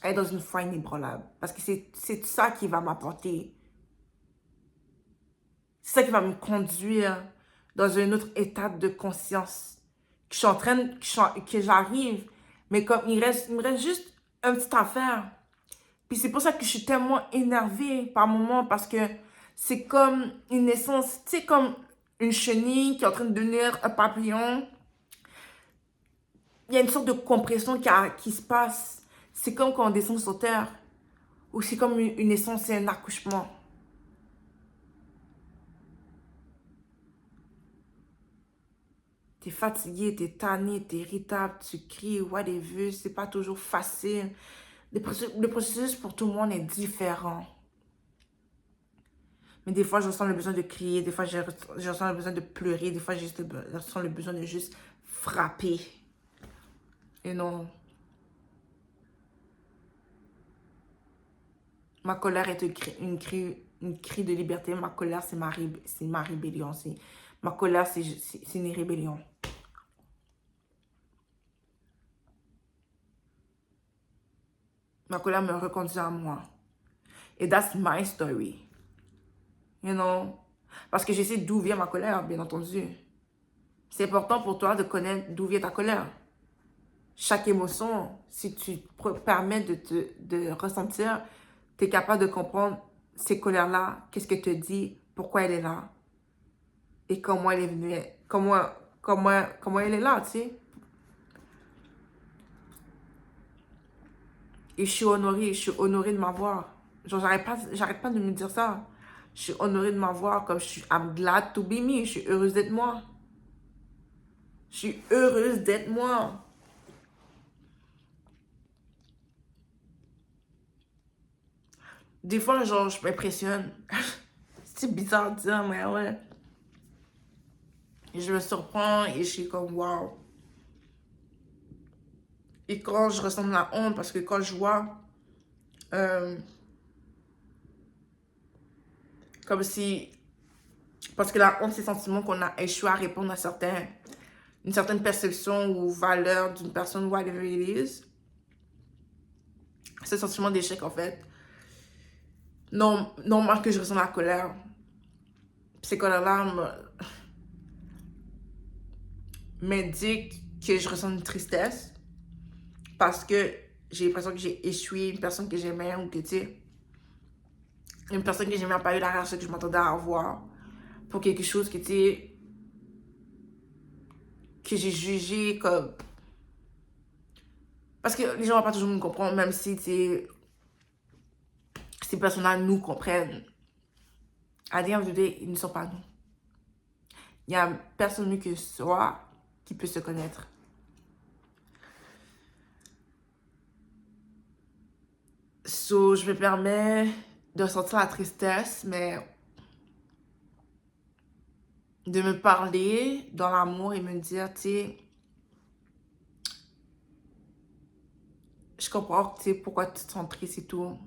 À être dans une foi inébranlable. Parce que c'est ça qui va m'apporter. C'est ça qui va me conduire dans un autre état de conscience. Que je suis en train, que j'arrive. Mais comme il me reste juste une petite affaire. Puis c'est pour ça que je suis tellement énervée par moments. Parce que c'est comme une naissance. Tu sais, comme une chenille qui est en train de devenir un papillon. Il y a une sorte de compression qui se passe. C'est comme quand on descend sur terre. Ou c'est comme une naissance, c'est un accouchement. T'es fatigué, t'es tanné, t'es irritable, tu cries, whatever, c'est pas toujours facile. Le processus pour tout le monde est différent. Mais des fois, je ressens le besoin de crier, des fois, je ressens le besoin de pleurer, des fois, je ressens le besoin de juste frapper. Et non. Ma colère est une cri de liberté. Ma colère, c'est ma rébellion. Ma colère, c'est une rébellion. Ma colère me reconduit à moi. Et that's my story. You know? Parce que je sais d'où vient ma colère, bien entendu. C'est important pour toi de connaître d'où vient ta colère. Chaque émotion, si tu te permets de ressentir, tu es capable de comprendre ces colères-là, qu'est-ce qu'elle te dit, pourquoi elle est là, et comment elle est venue, comment elle est là, tu sais. Et je suis honorée de m'avoir. Genre, j'arrête pas de me dire ça. Je suis honorée de m'avoir, comme I'm glad to be me. Je suis heureuse d'être moi. Je suis heureuse d'être moi. Des fois, genre, je m'impressionne. C'est bizarre de dire, mais ouais. Et je me surprends et je suis comme, wow. Et quand je ressens de la honte, parce que quand je vois, comme si, parce que la honte, c'est le sentiment qu'on a échoué à répondre à une certaine perception ou valeur d'une personne, whatever it is. C'est le sentiment d'échec, en fait. Non, normal que je ressens la colère. Ces colères-là m'indiquent que je ressens une tristesse parce que j'ai l'impression que j'ai échoué une personne que j'aimais ou que, tu sais, une personne que j'aimais n'a pas eu la réaction que je m'attendais à avoir pour quelque chose que, tu sais, que j'ai jugé comme... Parce que les gens ne vont pas toujours nous comprendre, même si, tu sais, ces personnes-là nous comprennent. À the end of the day, ils ne sont pas nous. Il n'y a personne mieux que soi qui peut se connaître. So, je me permets de ressentir la tristesse, mais de me parler dans l'amour et me dire, tu sais, je comprends, tu sais, pourquoi tu te sens triste et tout.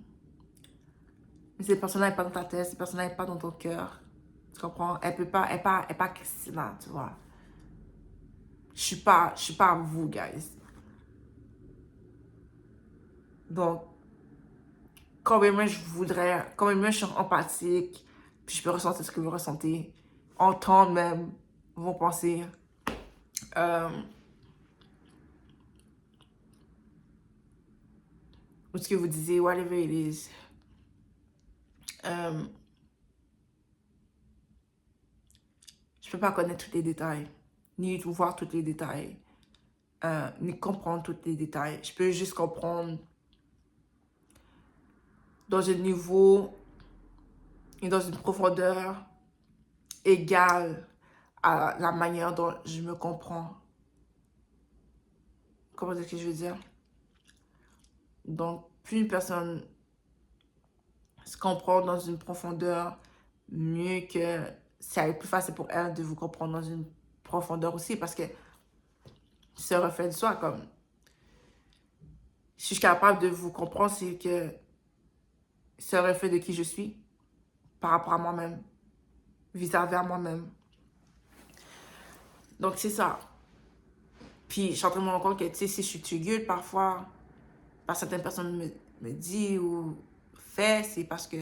Mais cette personne-là n'est pas dans ta tête, cette personne-là n'est pas dans ton cœur. Tu comprends? Elle est pas Christina, tu vois. Je suis pas vous, guys. Donc, quand même je voudrais, quand même je suis empathique, puis je peux ressentir ce que vous ressentez, entendre même vos pensées. Ou ce que vous disiez, whatever it is. Je peux pas connaître tous les détails, ni voir tous les détails, ni comprendre tous les détails. Je peux juste comprendre dans un niveau et dans une profondeur égale à la manière dont je me comprends. Comment est-ce que je veux dire? Donc, plus une personne se comprend dans une profondeur, mieux que ça est plus facile pour elle de vous comprendre dans une profondeur aussi, parce que c'est un reflet de soi. Comme, si je suis capable de vous comprendre, c'est que c'est un reflet de qui je suis par rapport à moi-même, vis-à-vis à moi-même. Donc, c'est ça. Puis, je suis en train de me rendre compte que, tu sais, si je suis triggered parfois, par certaines personnes me disent ou fait, c'est parce que,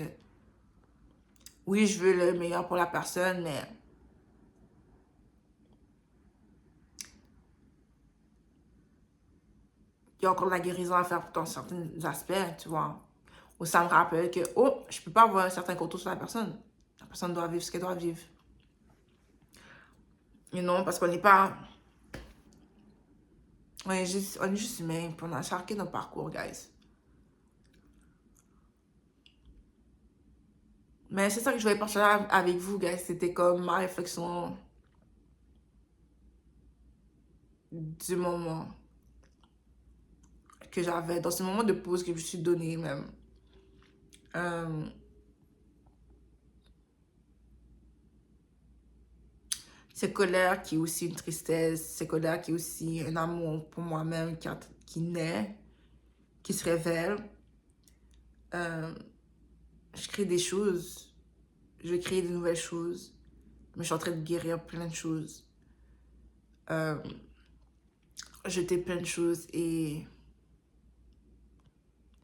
oui, je veux le meilleur pour la personne, mais il y a encore de la guérison à faire dans certains aspects, tu vois. Ou ça me rappelle que, oh, je peux pas avoir un certain contour sur la personne. La personne doit vivre ce qu'elle doit vivre. Et non, parce qu'on n'est pas... on est juste humain, puis on a chacun notre parcours, guys. Mais c'est ça que je voulais partager avec vous, guys. C'était comme ma réflexion du moment que j'avais, dans ce moment de pause que je me suis donné même. C'est colère qui est aussi une tristesse, c'est colère qui est aussi un amour pour moi-même qui naît, qui se révèle. Je crée des choses, je vais créer de nouvelles choses, mais je suis en train de guérir plein de choses. Jeter plein de choses et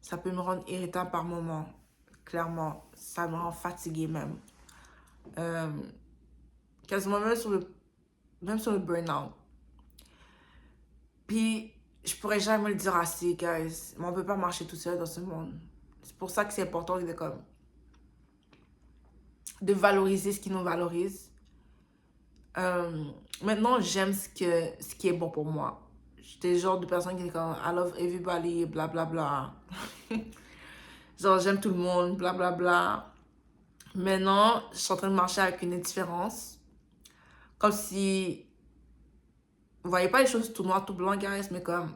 ça peut me rendre irritant par moments. Clairement, ça me rend fatiguée même. Quasiment même sur le burn-out. Puis, je pourrais jamais le dire assez, guys. Mais on peut pas marcher tout seul dans ce monde. C'est pour ça que c'est important de valoriser ce qui nous valorise. Maintenant, j'aime ce qui est bon pour moi. J'étais le genre de personne qui est comme I love everybody, blablabla. Genre, j'aime tout le monde, blablabla. Maintenant, je suis en train de marcher avec une indifférence. Comme si... Vous voyez pas les choses tout noir, tout blanc, guys, mais comme...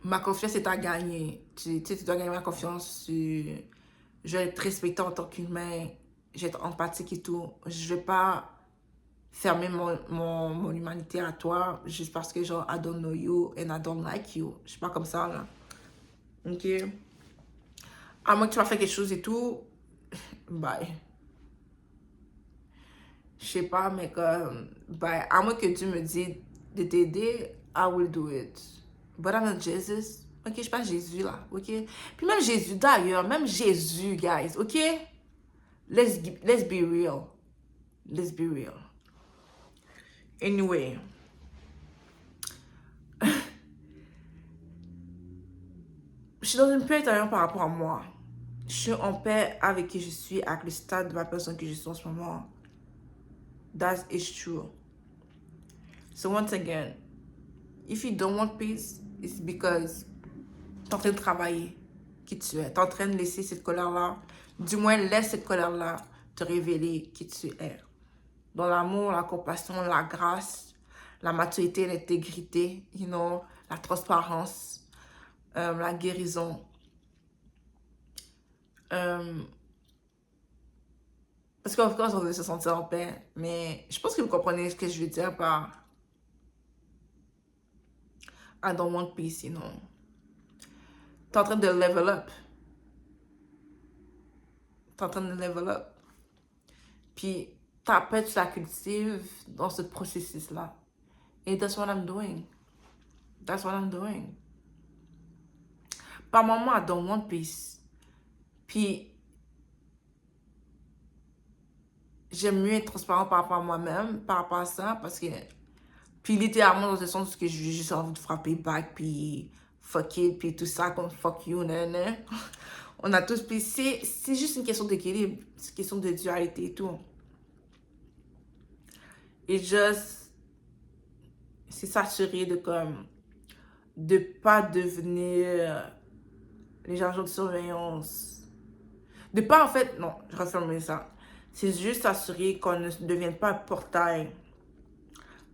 Ma confiance est à gagner. Tu sais, tu dois gagner ma confiance. Je vais être respectée en tant qu'humain. Je vais être empathique et tout. Je vais pas fermer mon humanité à toi juste parce que genre I don't know you and I don't like you. Je suis pas comme ça là. Ok? À moins que tu m'as fait quelque chose et tout, bye. Je sais pas, mais comme, bye. À moins que tu me dises de t'aider, I will do it. But I'm not Jesus. Ok, je suis pas Jésus là. Ok? Puis même Jésus d'ailleurs, même Jésus, guys. Ok? Let's be real. Let's be real. Anyway. Je suis dans une paix intérieure par rapport à moi. Je suis en paix avec qui je suis, avec le stade de ma personne que je suis en ce moment. That is true. So once again, if you don't want peace, it's because tu es en train de travailler qui tu es. Tu es en train de laisser cette colère-là, du moins laisse cette colère-là te révéler qui tu es. Dans l'amour, la compassion, la grâce, la maturité, l'intégrité, you know, la transparence, la guérison. Parce qu'en fait, on veut se sentir en paix. Mais je pense que vous comprenez ce que je veux dire par I don't want peace, you know. T'es en train de level up. T'es en train de level up. Puis ta paix, tu la cultives dans ce processus-là. Et that's what I'm doing. That's what I'm doing. par moment, I don't want peace. Puis, j'aime mieux être transparent par rapport à moi-même, par rapport à ça, parce que... Puis, littéralement, dans le sens que j'ai juste envie de frapper back, puis fuck it, puis tout ça, comme fuck you, nan. On a tous... Puis, c'est juste une question d'équilibre. C'est une question de dualité et tout. Et juste... C'est s'assurer de, comme... De pas devenir... les agents de surveillance. De pas, en fait... Non, je reformule ça. C'est juste s'assurer qu'on ne devienne pas un portail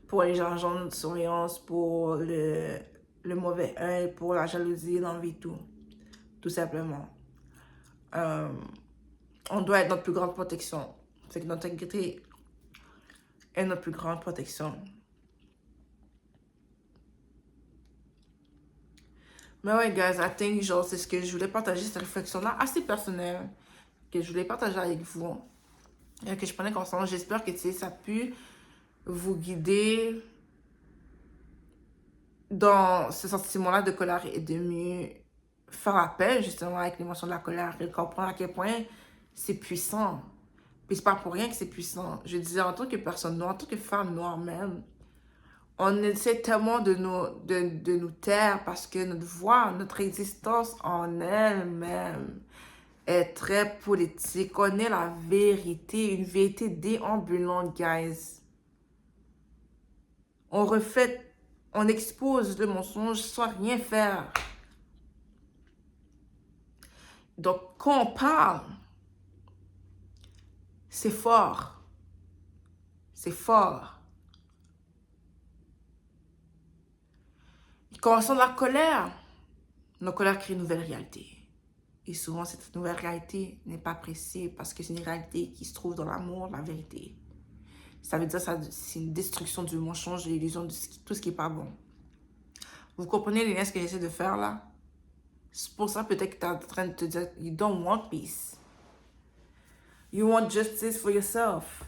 pour les agents de surveillance, pour le mauvais œil, pour la jalousie, l'envie, tout simplement. On doit être notre plus grande protection. C'est que notre intégrité est notre plus grande protection. Mais ouais, guys, I think, genre, c'est ce que je voulais partager, cette réflexion-là, assez personnelle, que je voulais partager avec vous, et que je prenais conscience. J'espère que, tu sais, ça a pu vous guider dans ce sentiment-là de colère et de mieux faire appel, justement, avec l'émotion de la colère et comprendre à quel point c'est puissant. Puis c'est pas pour rien que c'est puissant. Je disais, en tant que personne noire, en tant que femme noire même, on essaie tellement de nous taire parce que notre voix, notre existence en elle-même est très politique. On est la vérité, une vérité déambulante, guys. On reflète, on expose le mensonge sans rien faire. Donc, quand on parle, c'est fort. C'est fort. Et quand on sent la colère, nos colères créent une nouvelle réalité. Et souvent, cette nouvelle réalité n'est pas appréciée parce que c'est une réalité qui se trouve dans l'amour, la vérité. Ça veut dire que c'est une destruction du mensonge, de l'illusion, de tout ce qui n'est pas bon. Vous comprenez les liens que j'essaie de faire là? C'est pour ça peut-être que tu es en train de te dire, you don't want peace. You want justice for yourself.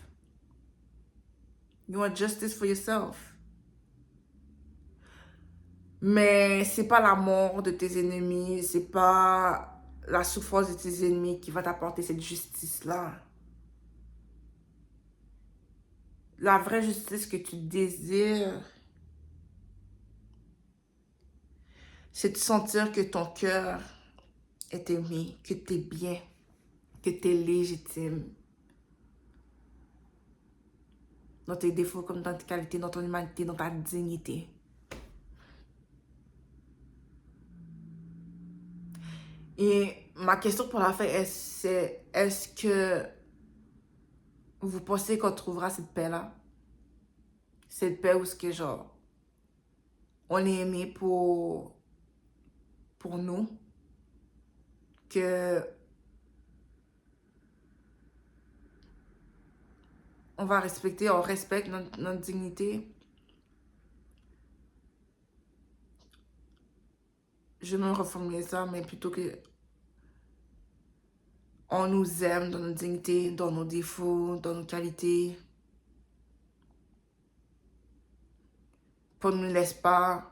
You want justice for yourself. Mais c'est pas la mort de tes ennemis, c'est pas la souffrance de tes ennemis qui va t'apporter cette justice-là. La vraie justice que tu désires, c'est de sentir que ton cœur est aimé, que tu es bien, que tu es légitime. Dans tes défauts comme dans tes qualités, dans ton humanité, dans ta dignité. Et ma question pour la fin, c'est est-ce que vous pensez qu'on trouvera cette paix-là? Cette paix où ce que genre, on est aimé pour nous, que on va respecter, on respecte notre dignité. Je vais me reformuler ça, mais plutôt que on nous aime dans notre dignité, dans nos défauts, dans nos qualités. Qu'on ne nous laisse pas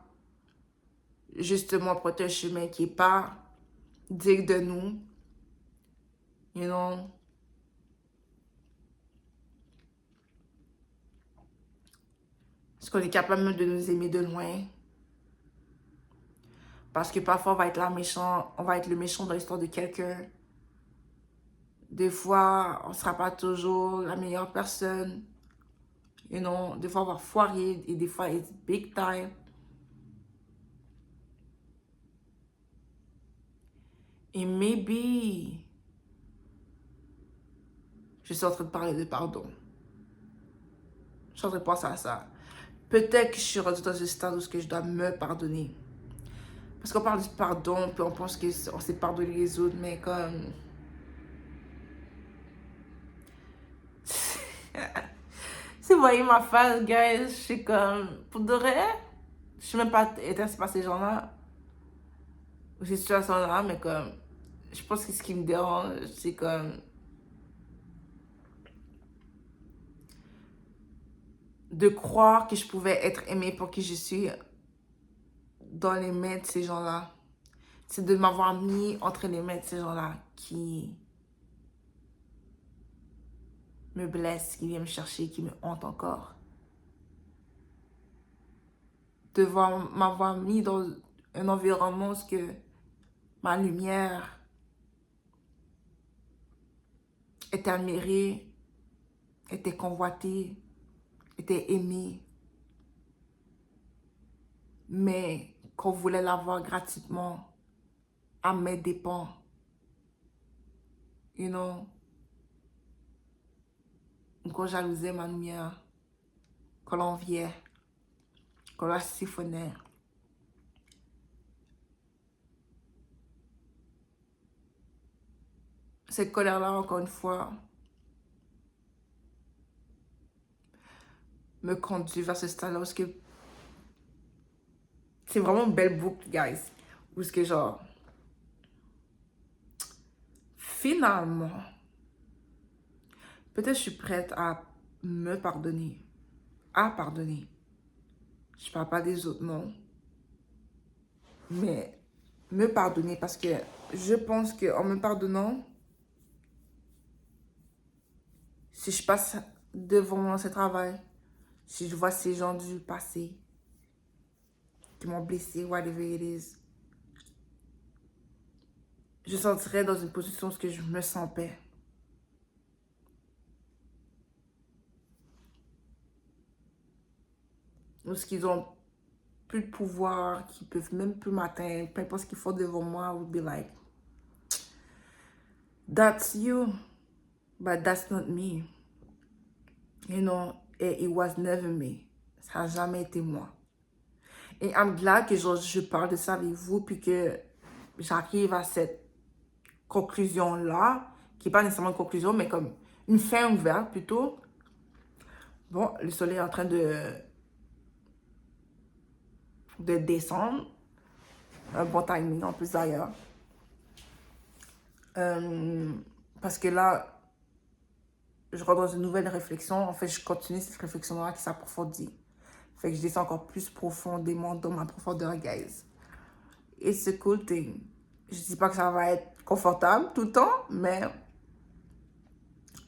justement prendre un chemin qui n'est pas digne de nous. You know? Est-ce qu'on est capable même de nous aimer de loin? Parce que parfois, on va être le méchant dans l'histoire de quelqu'un. Des fois, on ne sera pas toujours la meilleure personne. You know? Des fois, on va foirer et des fois, it's big time. Et maybe, je suis en train de parler de pardon. Je suis en train de penser à ça. Peut-être que je suis rendue dans un stade où je dois me pardonner. Parce qu'on parle du pardon, puis on pense qu'on sait pardonner les autres, mais comme... Si vous voyez ma face, guys, je suis comme... Pour de vrai, je suis même pas intéressée par ces gens-là. Ou ces situations-là, mais comme... Je pense que ce qui me dérange, c'est comme... de croire que je pouvais être aimée pour qui je suis dans les mains de ces gens-là. c'est de m'avoir mis entre les mains de ces gens-là qui me blessent, qui viennent me chercher, qui me hantent encore. De m'avoir mis dans un environnement où que ma lumière était admirée, était convoitée, était aimée, mais qu'on voulait l'avoir gratuitement à mes dépens. You know, qu'on jalousait ma lumière, qu'on l'enviait, qu'on la siphonnait. Cette colère-là, encore une fois, me conduit vers ce stade-là où c'est vraiment une belle boucle, guys. Où ce que genre, finalement, peut-être je suis prête à me pardonner. À pardonner. Je parle pas des autres, non. Mais me pardonner parce que je pense qu'en me pardonnant, si je passe devant ce travail, si je vois ces gens du passé qui m'ont blessé, whatever it is, je sentirais dans une position où je me sens en paix. Où qu'ils ont plus de pouvoir, qui peuvent même plus m'atteindre, peu importe ce qu'ils font devant moi, I would be like, that's you, but that's not me. You know, it was never me. Ça n'a jamais été moi. Et I'm glad que je parle de ça avec vous, puis que j'arrive à cette conclusion-là, qui n'est pas nécessairement une conclusion, mais comme une fin ouverte plutôt. Bon, le soleil est en train de descendre. Un bon timing en plus d'ailleurs. Parce que là, je rentre dans une nouvelle réflexion. En fait, je continue cette réflexion-là qui s'approfondit. Fait que je descends encore plus profondément dans ma profondeur, guys. It's a cool thing. Je dis pas que ça va être confortable tout le temps, mais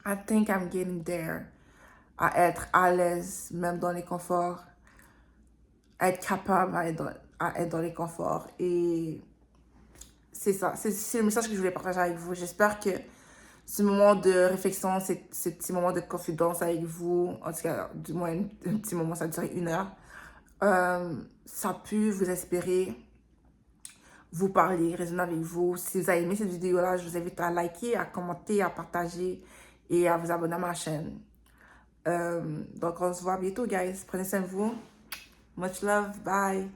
I think I'm getting there. À être à l'aise, même dans les conforts. À être capable à être dans les conforts. Et c'est ça. C'est le message que je voulais partager avec vous. J'espère que ce moment de réflexion, ce petit moment de confidence avec vous, en tout cas, du moins un petit moment, ça a duré 1 heure, ça a pu vous inspirer, vous parler, raisonner avec vous. Si vous avez aimé cette vidéo-là, je vous invite à liker, à commenter, à partager et à vous abonner à ma chaîne. Donc, on se voit bientôt, guys. Prenez soin de vous. Much love. Bye.